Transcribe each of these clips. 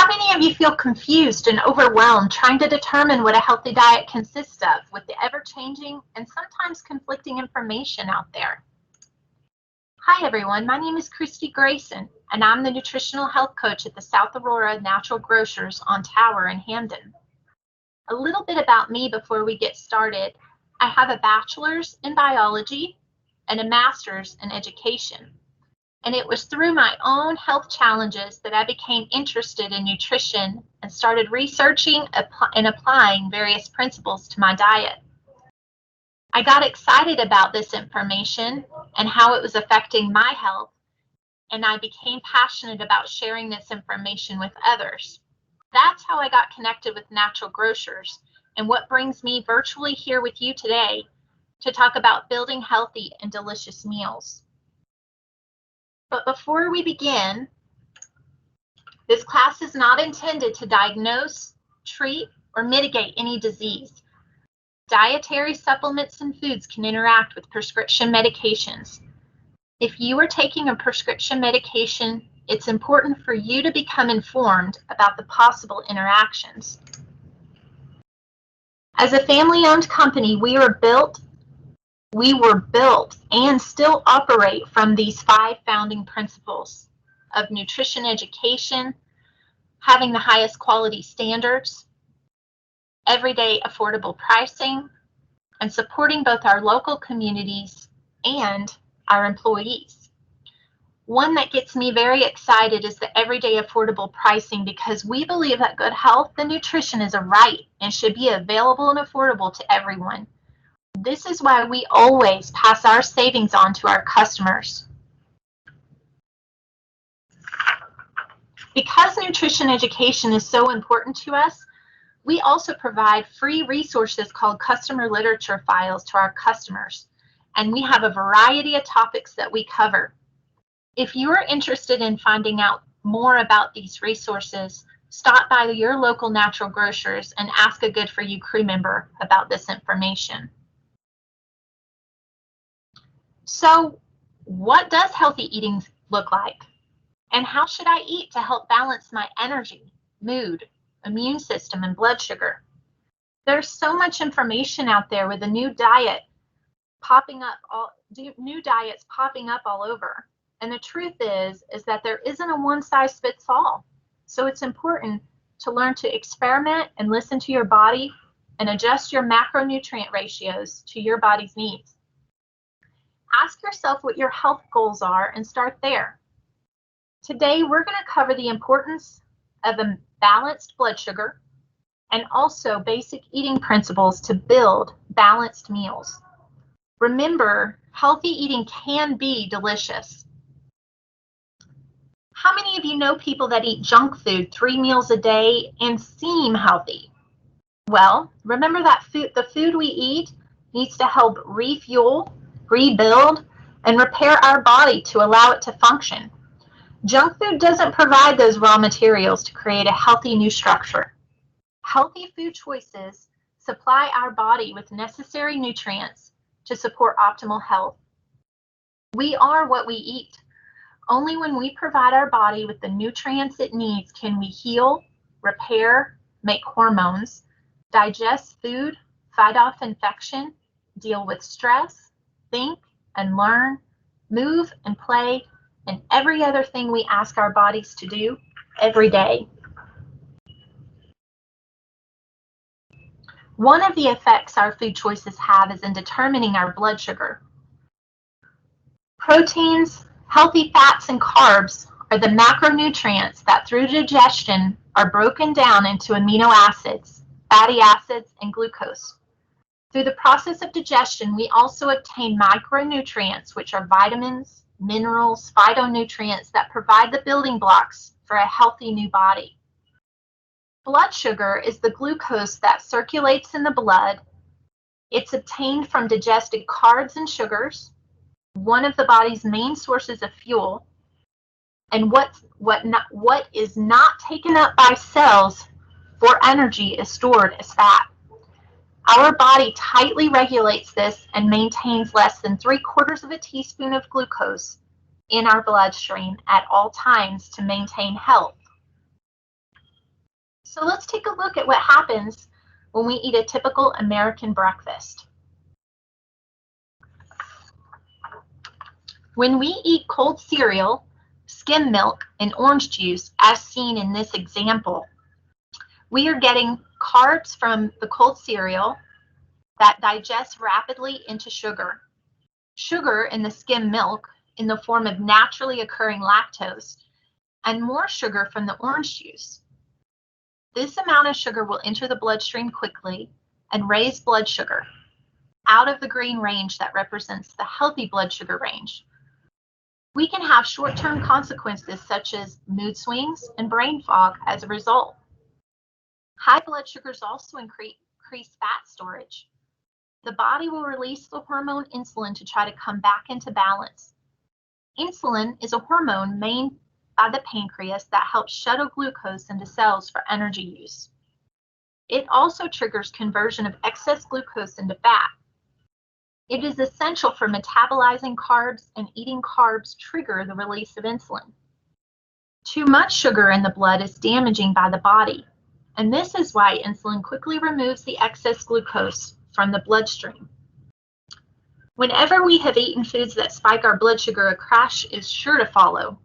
How many of you feel confused and overwhelmed trying to determine what a healthy diet consists of with the ever-changing and sometimes conflicting information out there? Hi everyone, my name is Christy Grayson, and I'm the Nutritional Health Coach at the South Aurora Natural Grocers on Tower in Hamden. A little bit about me before we get started. I have a bachelor's in biology and a master's in education. And it was through my own health challenges that I became interested in nutrition and started researching and applying various principles to my diet. I got excited about this information and how it was affecting my health, and I became passionate about sharing this information with others. That's how I got connected with Natural Grocers, and what brings me virtually here with you today to talk about building healthy and delicious meals. But before we begin, this class is not intended to diagnose, treat, or mitigate any disease. Dietary supplements and foods can interact with prescription medications. If you are taking a prescription medication, it's important for you to become informed about the possible interactions. As a family-owned company, we were built and still operate from these 5 founding principles of nutrition education, having the highest quality standards, everyday affordable pricing, and supporting both our local communities and our employees. One that gets me very excited is the everyday affordable pricing, because we believe that good health and nutrition is a right and should be available and affordable to everyone. This is why we always pass our savings on to our customers. Because nutrition education is so important to us, we also provide free resources called customer literature files to our customers, and we have a variety of topics that we cover. If you are interested in finding out more about these resources, stop by your local Natural Grocers and ask a Good For You crew member about this information. So, what does healthy eating look like? And how should I eat to help balance my energy, mood, immune system, and blood sugar? There's so much information out there with the new diets popping up all over. And the truth is that there isn't a one-size-fits-all. So it's important to learn to experiment and listen to your body and adjust your macronutrient ratios to your body's needs. Ask yourself what your health goals are and start there. Today, we're going to cover the importance of a balanced blood sugar and also basic eating principles to build balanced meals. Remember, healthy eating can be delicious. How many of you know people that eat junk food 3 meals a day and seem healthy? Well, remember that the food we eat needs to help refuel, rebuild, and repair our body to allow it to function. Junk food doesn't provide those raw materials to create a healthy new structure. Healthy food choices supply our body with necessary nutrients to support optimal health. We are what we eat. Only when we provide our body with the nutrients it needs can we heal, repair, make hormones, digest food, fight off infection, deal with stress, think and learn, move and play, and every other thing we ask our bodies to do every day. One of the effects our food choices have is in determining our blood sugar. Proteins, healthy fats, and carbs are the macronutrients that through digestion are broken down into amino acids, fatty acids, and glucose. Through the process of digestion, we also obtain micronutrients, which are vitamins, minerals, phytonutrients that provide the building blocks for a healthy new body. Blood sugar is the glucose that circulates in the blood. It's obtained from digested carbs and sugars, one of the body's main sources of fuel, and what is not taken up by cells for energy is stored as fat. Our body tightly regulates this and maintains less than 3/4 of a teaspoon of glucose in our bloodstream at all times to maintain health. So let's take a look at what happens when we eat a typical American breakfast. When we eat cold cereal, skim milk, and orange juice, as seen in this example, we are getting carbs from the cold cereal that digest rapidly into sugar. Sugar in the skim milk in the form of naturally occurring lactose, and more sugar from the orange juice. This amount of sugar will enter the bloodstream quickly and raise blood sugar out of the green range that represents the healthy blood sugar range. We can have short-term consequences such as mood swings and brain fog as a result. High blood sugars also increase fat storage. The body will release the hormone insulin to try to come back into balance. Insulin is a hormone made by the pancreas that helps shuttle glucose into cells for energy use. It also triggers conversion of excess glucose into fat. It is essential for metabolizing carbs, and eating carbs trigger the release of insulin. Too much sugar in the blood is damaging by the body, and this is why insulin quickly removes the excess glucose from the bloodstream. Whenever we have eaten foods that spike our blood sugar, a crash is sure to follow.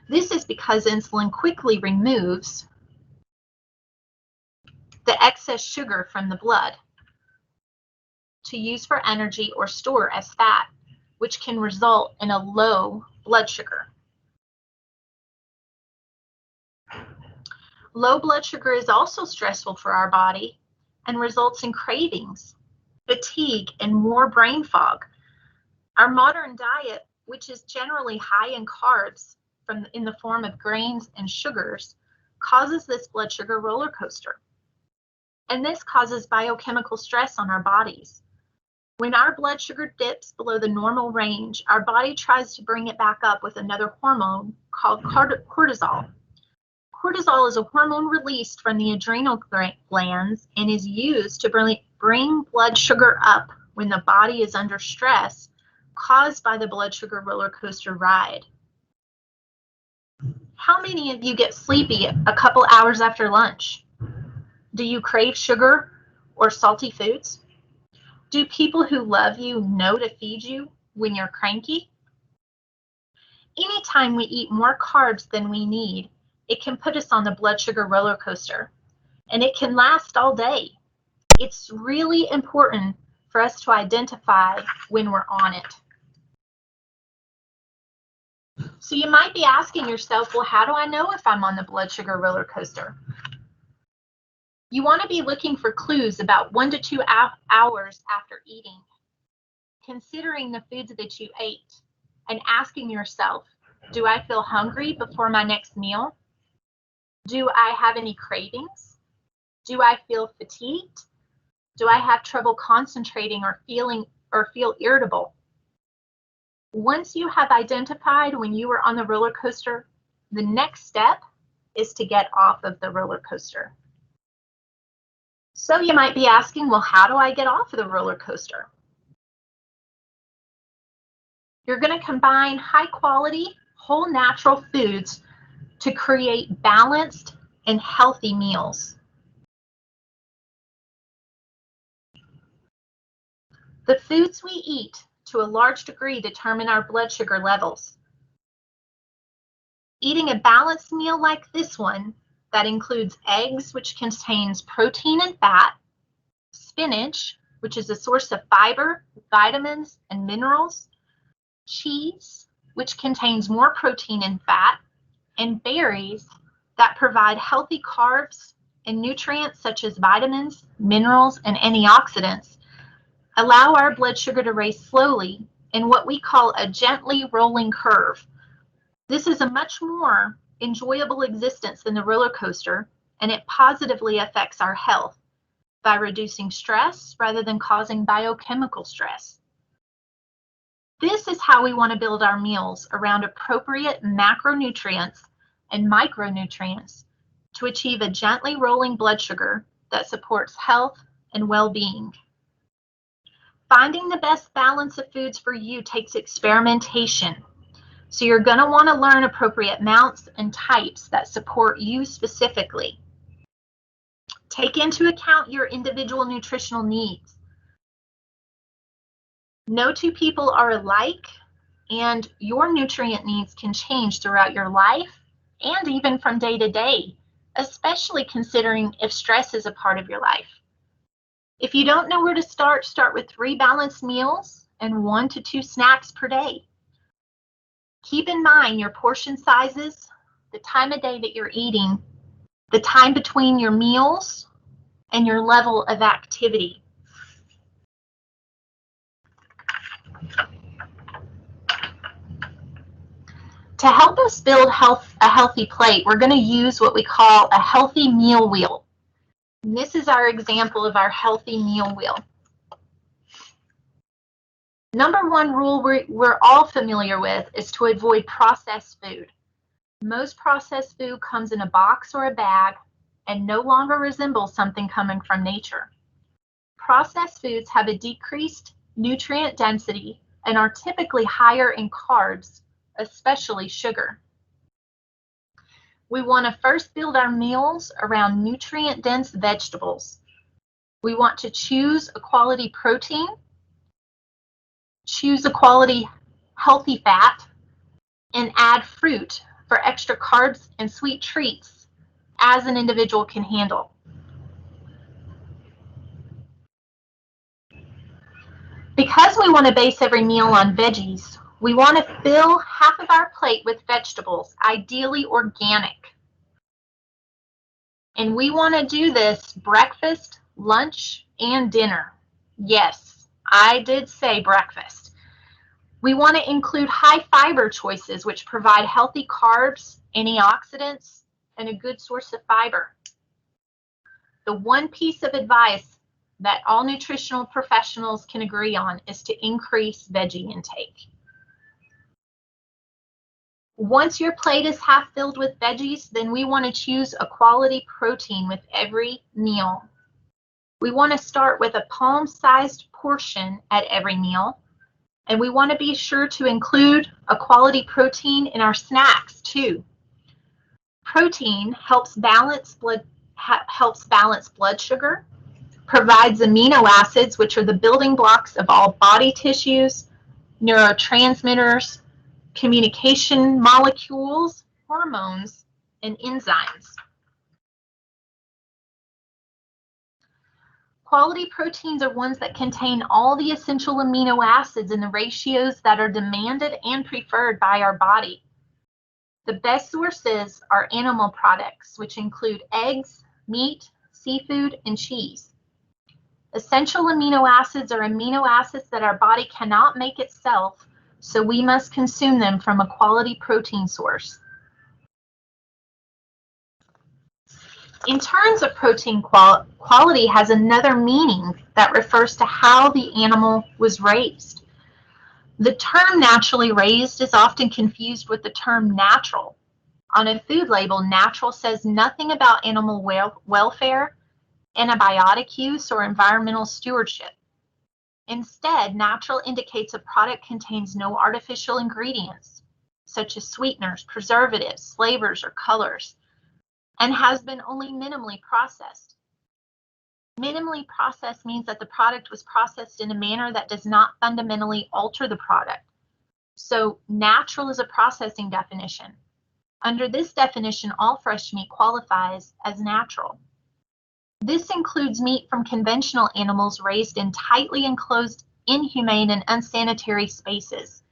This is because insulin quickly removes the excess sugar from the blood to use for energy or store as fat, which can result in a low blood sugar. Low blood sugar is also stressful for our body and results in cravings, fatigue, and more brain fog. Our modern diet, which is generally high in carbs in the form of grains and sugars, causes this blood sugar roller coaster. And this causes biochemical stress on our bodies. When our blood sugar dips below the normal range, our body tries to bring it back up with another hormone called cortisol. Cortisol is a hormone released from the adrenal glands and is used to bring blood sugar up when the body is under stress caused by the blood sugar roller coaster ride. How many of you get sleepy a couple hours after lunch? Do you crave sugar or salty foods? Do people who love you know to feed you when you're cranky? Anytime we eat more carbs than we need, it can put us on the blood sugar roller coaster, and it can last all day. It's really important for us to identify when we're on it. So you might be asking yourself, well, how do I know if I'm on the blood sugar roller coaster? You want to be looking for clues about 1 to 2 hours after eating, considering the foods that you ate, and asking yourself, do I feel hungry before my next meal? Do I have any cravings? Do I feel fatigued? Do I have trouble concentrating or feel irritable? Once you have identified when you were on the roller coaster, the next step is to get off of the roller coaster. So you might be asking, well, how do I get off of the roller coaster? You're going to combine high quality, whole natural foods to create balanced and healthy meals. The foods we eat to a large degree determine our blood sugar levels. Eating a balanced meal like this one that includes eggs, which contains protein and fat, spinach, which is a source of fiber, vitamins, and minerals, cheese, which contains more protein and fat, and berries that provide healthy carbs and nutrients such as vitamins, minerals, and antioxidants, allow our blood sugar to raise slowly in what we call a gently rolling curve. This is a much more enjoyable existence than the roller coaster, and it positively affects our health by reducing stress rather than causing biochemical stress. This is how we want to build our meals around appropriate macronutrients and micronutrients to achieve a gently rolling blood sugar that supports health and well-being. Finding the best balance of foods for you takes experimentation. So you're going to want to learn appropriate amounts and types that support you specifically. Take into account your individual nutritional needs. No two people are alike, and your nutrient needs can change throughout your life and even from day to day, especially considering if stress is a part of your life. If you don't know where to start with 3 balanced meals and 1 to 2 snacks per day. Keep in mind your portion sizes, the time of day that you're eating, the time between your meals, and your level of activity. To help us build a healthy plate, we're going to use what we call a healthy meal wheel. And this is our example of our healthy meal wheel. Number 1 rule we're all familiar with is to avoid processed food. Most processed food comes in a box or a bag and no longer resembles something coming from nature. Processed foods have a decreased nutrient density and are typically higher in carbs, especially sugar. We want to first build our meals around nutrient-dense vegetables. We want to choose a quality protein, choose a quality healthy fat, and add fruit for extra carbs and sweet treats as an individual can handle. Because we want to base every meal on veggies, we want to fill half of our plate with vegetables, ideally organic. And we want to do this breakfast, lunch, and dinner. Yes, I did say breakfast. We want to include high fiber choices, which provide healthy carbs, antioxidants, and a good source of fiber. The one piece of advice that all nutritional professionals can agree on is to increase veggie intake. Once your plate is half filled with veggies, then we want to choose a quality protein with every meal. We want to start with a palm-sized portion at every meal, and we want to be sure to include a quality protein in our snacks too. Protein helps balance blood sugar, provides amino acids, which are the building blocks of all body tissues, neurotransmitters, communication molecules, hormones, and enzymes. Quality proteins are ones that contain all the essential amino acids in the ratios that are demanded and preferred by our body. The best sources are animal products, which include eggs, meat, seafood, and cheese. Essential amino acids are amino acids that our body cannot make itself, so we must consume them from a quality protein source. In terms of protein quality has another meaning that refers to how the animal was raised. The term naturally raised is often confused with the term natural. On a food label, natural says nothing about animal welfare, antibiotic use, or environmental stewardship. Instead, natural indicates a product contains no artificial ingredients, such as sweeteners, preservatives, flavors, or colors, and has been only minimally processed. Minimally processed means that the product was processed in a manner that does not fundamentally alter the product. So natural is a processing definition. Under this definition, all fresh meat qualifies as natural. This includes meat from conventional animals raised in tightly enclosed, inhumane, and unsanitary spaces,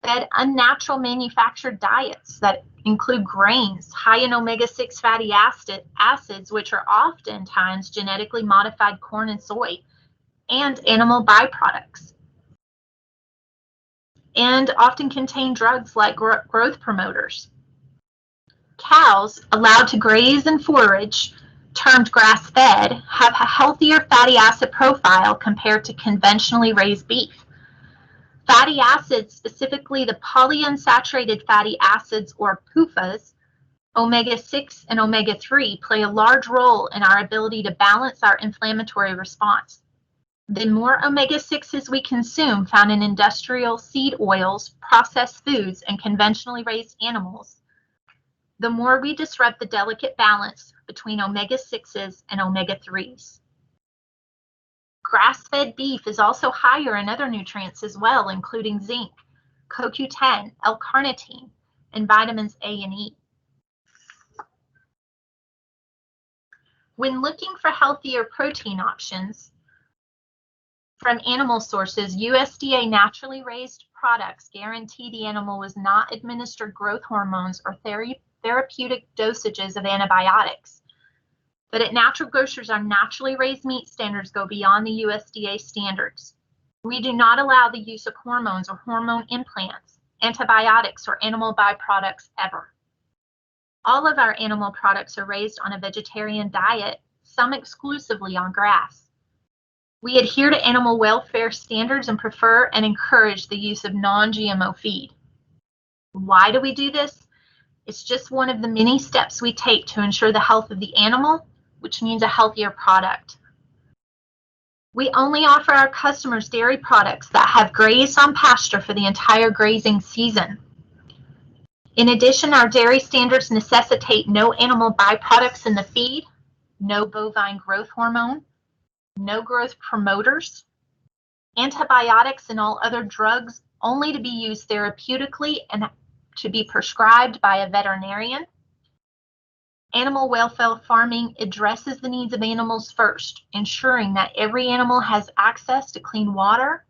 fed unnatural manufactured diets that include grains, high in omega-6 fatty acids, which are oftentimes genetically modified corn and soy, and animal byproducts, and often contain drugs like growth promoters. Cows allowed to graze and forage, termed grass-fed, have a healthier fatty acid profile compared to conventionally raised beef. Fatty acids, specifically the polyunsaturated fatty acids or PUFAs, omega-6 and omega-3, play a large role in our ability to balance our inflammatory response. The more omega-6s we consume found in industrial seed oils, processed foods, and conventionally raised animals, the more we disrupt the delicate balance between omega-6s and omega-3s. Grass-fed beef is also higher in other nutrients as well, including zinc, CoQ10, L-carnitine, and vitamins A and E. When looking for healthier protein options from animal sources, USDA naturally raised products guarantee the animal was not administered growth hormones or therapeutic dosages of antibiotics. But at Natural Grocers, our naturally raised meat standards go beyond the USDA standards. We do not allow the use of hormones or hormone implants, antibiotics, or animal byproducts ever. All of our animal products are raised on a vegetarian diet, some exclusively on grass. We adhere to animal welfare standards and prefer and encourage the use of non-GMO feed. Why do we do this? It's just one of the many steps we take to ensure the health of the animal, which means a healthier product. We only offer our customers dairy products that have grazed on pasture for the entire grazing season. In addition, our dairy standards necessitate no animal byproducts in the feed, no bovine growth hormone, no growth promoters, antibiotics and all other drugs only to be used therapeutically and to be prescribed by a veterinarian. Animal welfare farming addresses the needs of animals first, ensuring that every animal has access to clean water,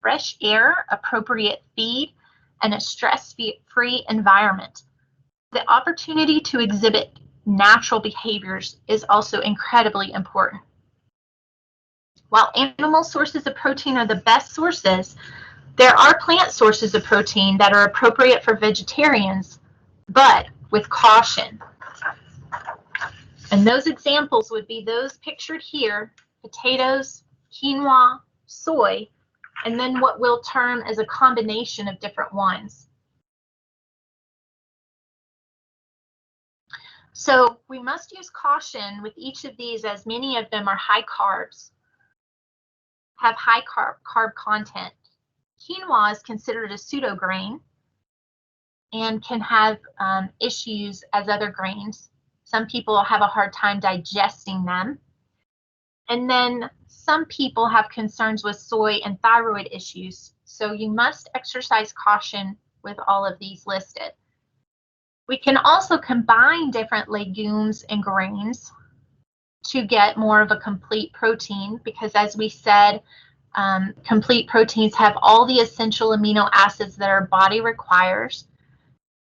fresh air, appropriate feed, and a stress-free environment. The opportunity to exhibit natural behaviors is also incredibly important. While animal sources of protein are the best sources, there are plant sources of protein that are appropriate for vegetarians, but with caution. And those examples would be those pictured here: potatoes, quinoa, soy, and then what we'll term as a combination of different ones. So we must use caution with each of these, as many of them are high carbs, have high carb content. Quinoa is considered a pseudo grain and can have issues as other grains. Some people have a hard time digesting them. And then some people have concerns with soy and thyroid issues. So you must exercise caution with all of these listed. We can also combine different legumes and grains to get more of a complete protein, because as we said, complete proteins have all the essential amino acids that our body requires,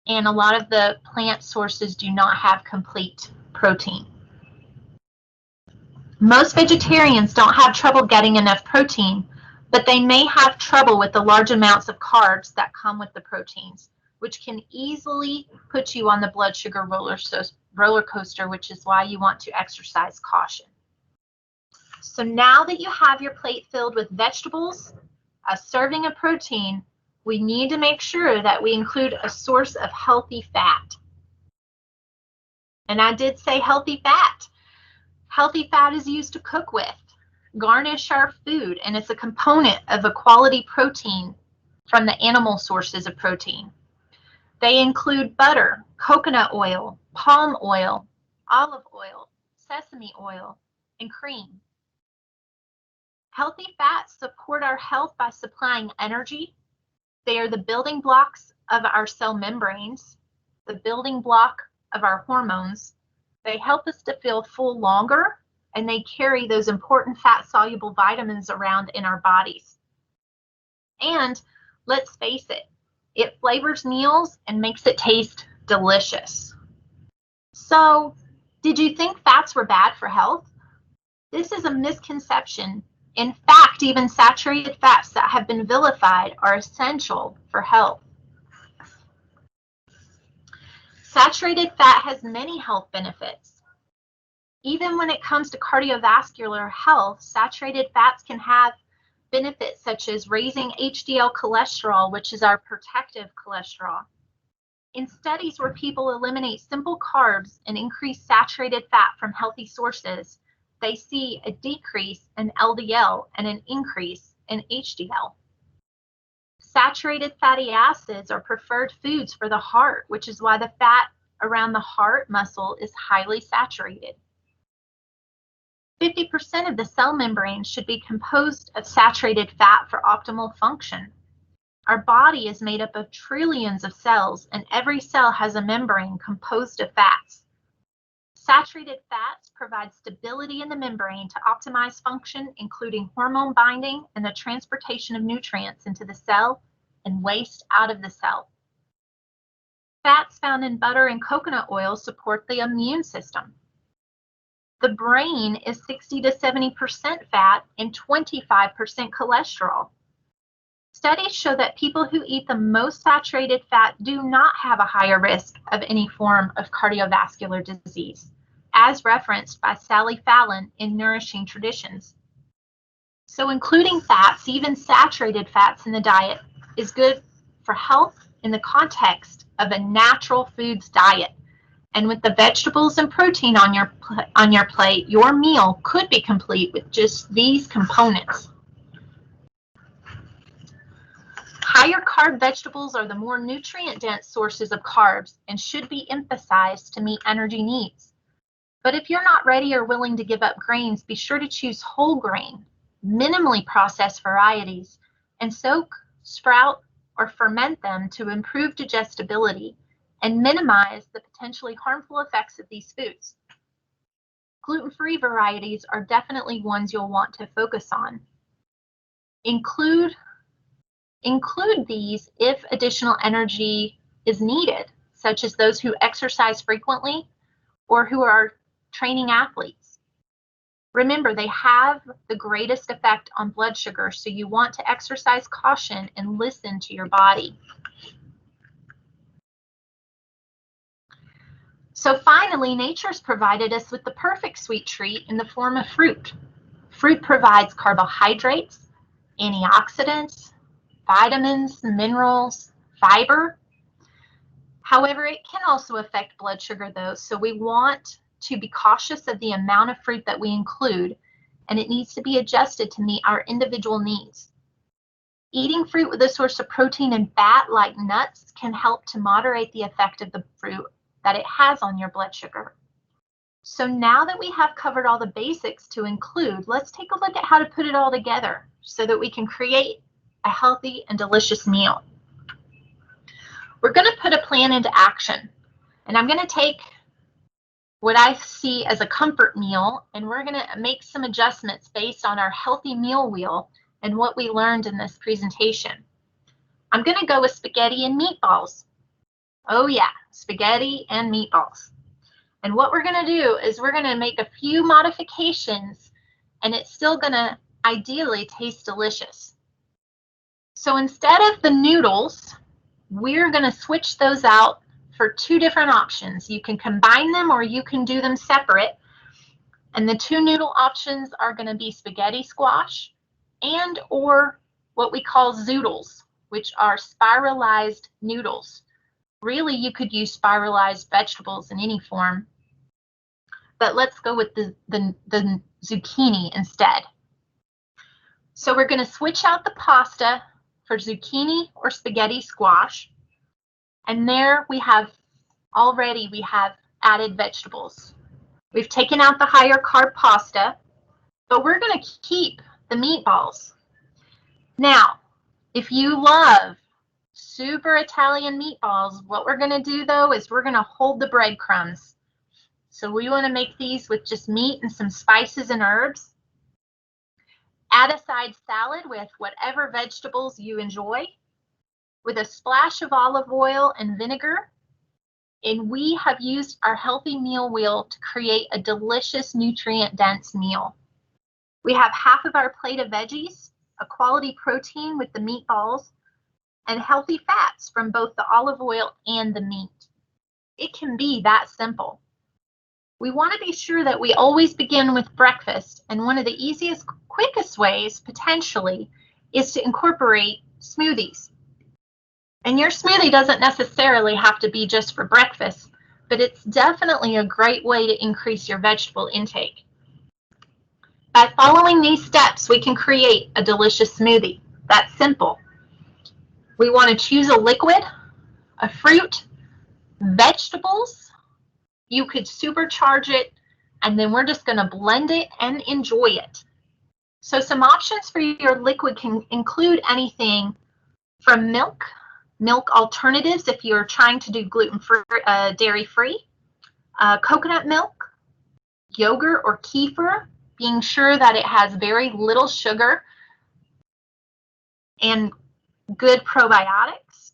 and a lot of the plant sources do not have complete protein. Most vegetarians don't have trouble getting enough protein, but they may have trouble with the large amounts of carbs that come with the proteins, which can easily put you on the blood sugar roller coaster, which is why you want to exercise caution. So now that you have your plate filled with vegetables, a serving of protein, we need to make sure that we include a source of healthy fat. And I did say healthy fat. Healthy fat is used to cook with, garnish our food, and it's a component of a quality protein from the animal sources of protein. They include butter, coconut oil, palm oil, olive oil, sesame oil, and cream. Healthy fats support our health by supplying energy. They are the building blocks of our cell membranes, the building block of our hormones. They help us to feel full longer, and they carry those important fat-soluble vitamins around in our bodies. And let's face it, it flavors meals and makes it taste delicious. So, did you think fats were bad for health? This is a misconception. In fact, even saturated fats that have been vilified are essential for health. Saturated fat has many health benefits. Even when it comes to cardiovascular health, saturated fats can have benefits such as raising HDL cholesterol, which is our protective cholesterol. In studies where people eliminate simple carbs and increase saturated fat from healthy sources, they see a decrease in LDL and an increase in HDL. Saturated fatty acids are preferred foods for the heart, which is why the around the heart muscle is highly saturated. 50% of the cell membrane should be composed of saturated fat for optimal function. Our body is made up of trillions of cells, and every cell has a membrane composed of fats. Saturated fats provide stability in the membrane to optimize function, including hormone binding and the transportation of nutrients into the cell and waste out of the cell. Fats found in butter and coconut oil support the immune system. The brain is 60 to 70% fat and 25% cholesterol. Studies show that people who eat the most saturated fat do not have a higher risk of any form of cardiovascular disease, as referenced by Sally Fallon in Nourishing Traditions. So including fats, even saturated fats in the diet, is good for health in the context of a natural foods diet. And with the vegetables and protein on your plate, your meal could be complete with just these components. Higher carb vegetables are the more nutrient-dense sources of carbs and should be emphasized to meet energy needs. But if you're not ready or willing to give up grains, be sure to choose whole grain, minimally processed varieties, and soak, sprout, or ferment them to improve digestibility and minimize the potentially harmful effects of these foods. Gluten-free varieties are definitely ones you'll want to focus on. Include these if additional energy is needed, such as those who exercise frequently or who are training athletes. Remember, they have the greatest effect on blood sugar, so you want to exercise caution and listen to your body. So finally, nature's provided us with the perfect sweet treat in the form of fruit. Fruit provides carbohydrates, antioxidants, vitamins, minerals, fiber. However, it can also affect blood sugar though, so we want to be cautious of the amount of fruit that we include, and it needs to be adjusted to meet our individual needs. Eating fruit with a source of protein and fat like nuts can help to moderate the effect of the fruit that it has on your blood sugar. So now that we have covered all the basics to include, let's take a look at how to put it all together so that we can create a healthy and delicious meal. We're going to put a plan into action, and I'm going to take what I see as a comfort meal, and we're going to make some adjustments based on our healthy meal wheel and what we learned in this presentation. I'm going to go with spaghetti and meatballs. Oh yeah, spaghetti and meatballs. And what we're going to do is we're going to make a few modifications, and it's still going to ideally taste delicious. So instead of the noodles, we're going to switch those out for two different options. You can combine them or you can do them separate. And the two noodle options are going to be spaghetti squash and or what we call zoodles, which are spiralized noodles. Really, you could use spiralized vegetables in any form, but let's go with the zucchini instead. So we're going to switch out the pasta for zucchini or spaghetti squash, and there we have added vegetables. We've taken out the higher carb pasta, but we're going to keep the meatballs. Now, if you love super Italian meatballs, what we're going to do though is we're going to hold the breadcrumbs. So we want to make these with just meat and some spices and herbs. Add a side salad with whatever vegetables you enjoy, with a splash of olive oil and vinegar. And we have used our healthy meal wheel to create a delicious nutrient-dense meal. We have half of our plate of veggies, a quality protein with the meatballs, and healthy fats from both the olive oil and the meat. It can be that simple. We want to be sure that we always begin with breakfast, and one of the easiest, quickest ways, potentially, is to incorporate smoothies. And your smoothie doesn't necessarily have to be just for breakfast, but it's definitely a great way to increase your vegetable intake. By following these steps, we can create a delicious smoothie. That's simple. We want to choose a liquid, a fruit, Vegetables, you could supercharge it, and then we're just going to blend it and enjoy it. So some options for your liquid can include anything from milk alternatives if you're trying to do gluten-free, dairy-free, coconut milk, yogurt or kefir, being sure that it has very little sugar and good probiotics,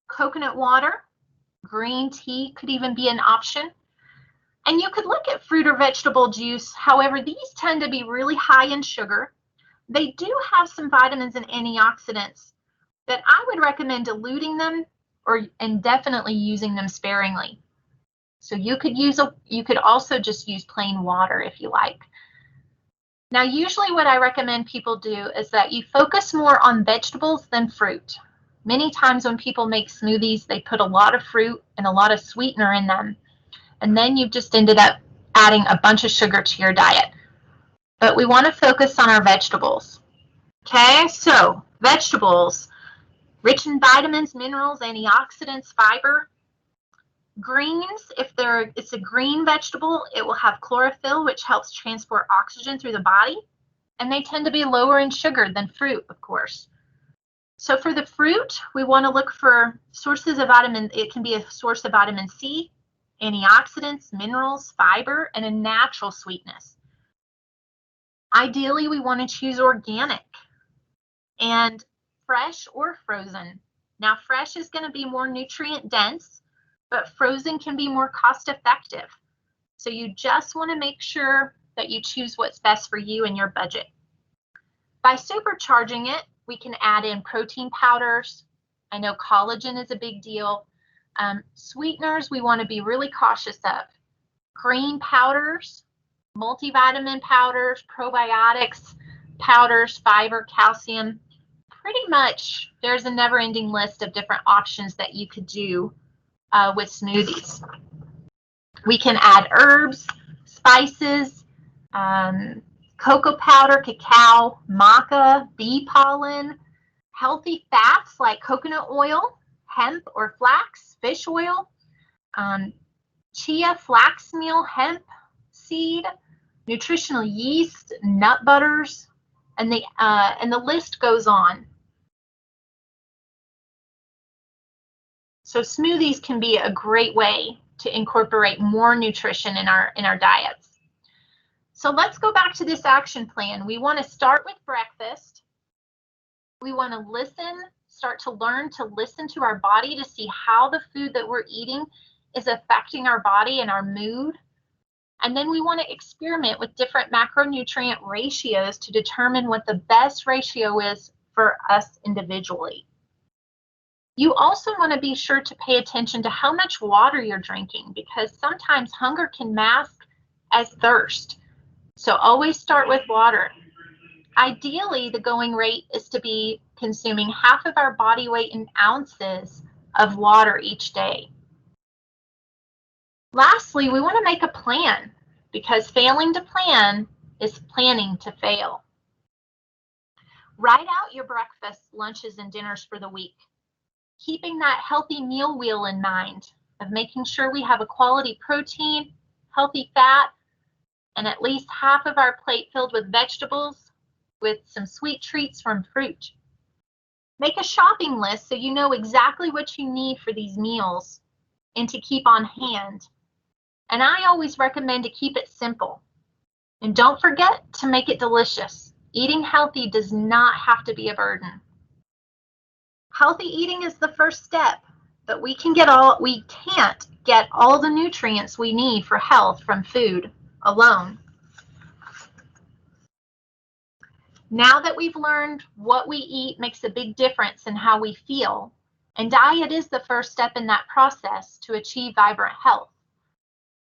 coconut water, green tea could even be an option. And you could look at fruit or vegetable juice. However, these tend to be really high in sugar. They do have some vitamins and antioxidants, but I would recommend diluting them and definitely using them sparingly. So you could also just use plain water if you like. Now, usually what I recommend people do is that you focus more on vegetables than fruit. Many times when people make smoothies, they put a lot of fruit and a lot of sweetener in them, and then you've just ended up adding a bunch of sugar to your diet. But we want to focus on our vegetables. Okay, so vegetables, rich in vitamins, minerals, antioxidants, fiber. Greens, if it's a green vegetable, it will have chlorophyll, which helps transport oxygen through the body, and they tend to be lower in sugar than fruit, of course. So for the fruit, we want to look for sources of vitamin. It can be a source of vitamin C, antioxidants, minerals, fiber, and a natural sweetness. Ideally, we want to choose organic and fresh or frozen. Now, fresh is going to be more nutrient dense, but frozen can be more cost effective. So you just want to make sure that you choose what's best for you and your budget. By supercharging it, we can add in protein powders. I know collagen is a big deal. Sweeteners, we want to be really cautious of. Green powders, multivitamin powders, probiotics, powders, fiber, calcium. Pretty much there's a never-ending list of different options that you could do with smoothies. We can add herbs, spices, cocoa powder, cacao, maca, bee pollen, healthy fats like coconut oil, hemp or flax, fish oil, chia, flax meal, hemp seed, nutritional yeast, nut butters, and the list goes on. So smoothies can be a great way to incorporate more nutrition in our diets. So let's go back to this action plan. We want to start with breakfast. We want to start to learn to listen to our body to see how the food that we're eating is affecting our body and our mood. And then we want to experiment with different macronutrient ratios to determine what the best ratio is for us individually. You also want to be sure to pay attention to how much water you're drinking, because sometimes hunger can mask as thirst. So always start with water. Ideally, the going rate is to be consuming half of our body weight in ounces of water each day. Lastly, we want to make a plan, because failing to plan is planning to fail. Write out your breakfasts, lunches, and dinners for the week, keeping that healthy meal wheel in mind of making sure we have a quality protein, healthy fat, and at least half of our plate filled with vegetables with some sweet treats from fruit. Make a shopping list so you know exactly what you need for these meals and to keep on hand. And I always recommend to keep it simple. And don't forget to make it delicious. Eating healthy does not have to be a burden. Healthy eating is the first step, but we can't get all the nutrients we need for health from food alone. Now that we've learned what we eat makes a big difference in how we feel, and diet is the first step in that process to achieve vibrant health.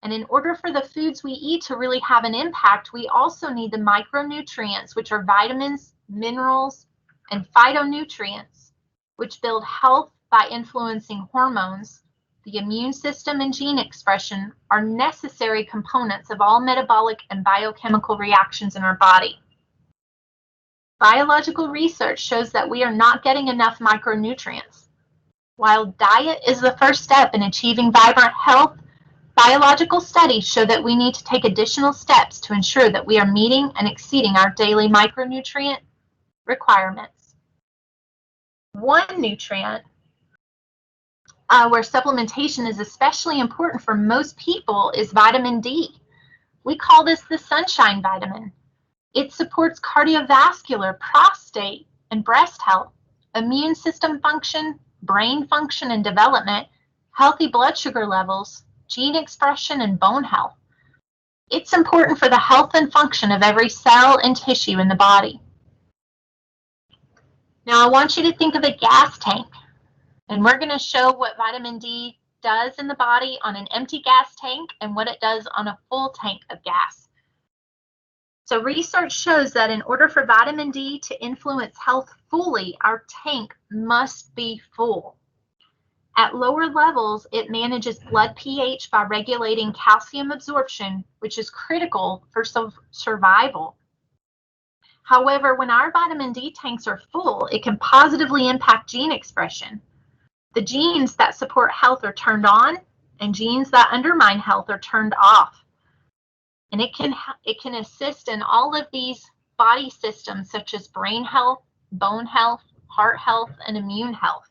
And in order for the foods we eat to really have an impact, we also need the micronutrients, which are vitamins, minerals, and phytonutrients, which build health by influencing hormones. The immune system and gene expression are necessary components of all metabolic and biochemical reactions in our body. Biological research shows that we are not getting enough micronutrients. While diet is the first step in achieving vibrant health, biological studies show that we need to take additional steps to ensure that we are meeting and exceeding our daily micronutrient requirements. One nutrient where supplementation is especially important for most people is vitamin D. We call this the sunshine vitamin. It supports cardiovascular, prostate, and breast health, immune system function, brain function and development, healthy blood sugar levels, gene expression, and bone health. It's important for the health and function of every cell and tissue in the body. Now I want you to think of a gas tank, and we're going to show what vitamin D does in the body on an empty gas tank and what it does on a full tank of gas. So research shows that in order for vitamin D to influence health fully, our tank must be full. At lower levels, it manages blood pH by regulating calcium absorption, which is critical for survival. However, when our vitamin D tanks are full, it can positively impact gene expression. The genes that support health are turned on, and genes that undermine health are turned off. And it can assist in all of these body systems such as brain health, bone health, heart health, and immune health.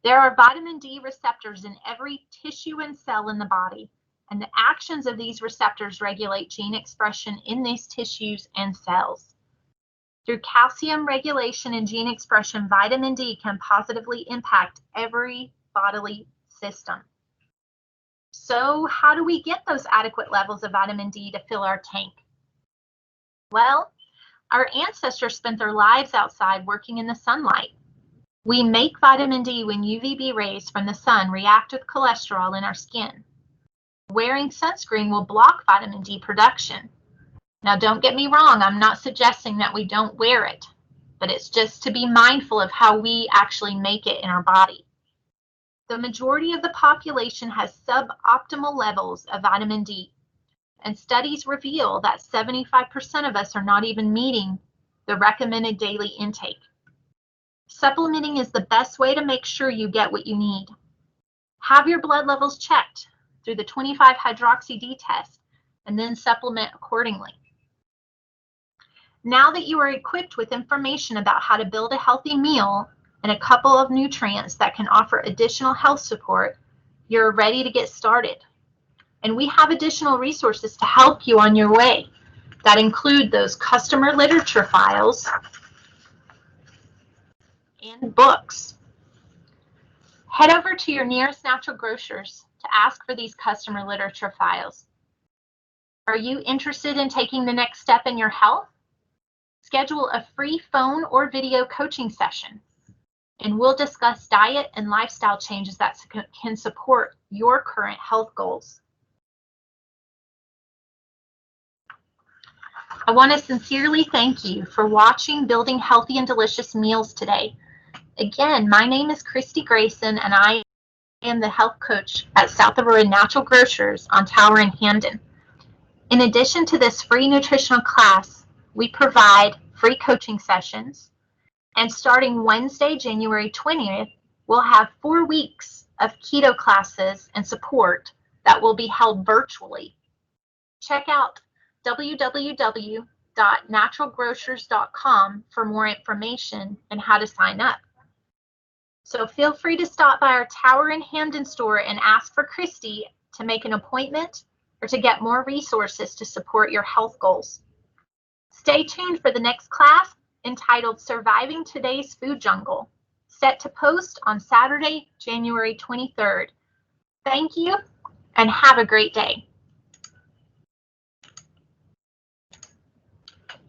There are vitamin D receptors in every tissue and cell in the body, and the actions of these receptors regulate gene expression in these tissues and cells. Through calcium regulation and gene expression, vitamin D can positively impact every bodily system. So how do we get those adequate levels of vitamin D to fill our tank? Well, our ancestors spent their lives outside working in the sunlight. We make vitamin D when UVB rays from the sun react with cholesterol in our skin. Wearing sunscreen will block vitamin D production. Now, don't get me wrong, I'm not suggesting that we don't wear it, but it's just to be mindful of how we actually make it in our body. The majority of the population has suboptimal levels of vitamin D, and studies reveal that 75% of us are not even meeting the recommended daily intake. Supplementing is the best way to make sure you get what you need. Have your blood levels checked through the 25-hydroxy-D test and then supplement accordingly. Now that you are equipped with information about how to build a healthy meal and a couple of nutrients that can offer additional health support, you're ready to get started. And we have additional resources to help you on your way that include those customer literature files and books. Head over to your nearest Natural Grocers to ask for these customer literature files. Are you interested in taking the next step in your health? Schedule a free phone or video coaching session, and we'll discuss diet and lifestyle changes that can support your current health goals. I want to sincerely thank you for watching Building Healthy and Delicious Meals today. Again, my name is Christy Grayson, and I am the health coach at South Aurora Natural Grocers on Tower and Hamden. In addition to this free nutritional class, we provide free coaching sessions, and starting Wednesday, January 20th, we'll have 4 weeks of keto classes and support that will be held virtually. Check out www.naturalgrocers.com for more information and how to sign up. So feel free to stop by our Tower and Hamden store and ask for Christy to make an appointment or to get more resources to support your health goals. Stay tuned for the next class entitled Surviving Today's Food Jungle, set to post on Saturday, January 23rd. Thank you and have a great day.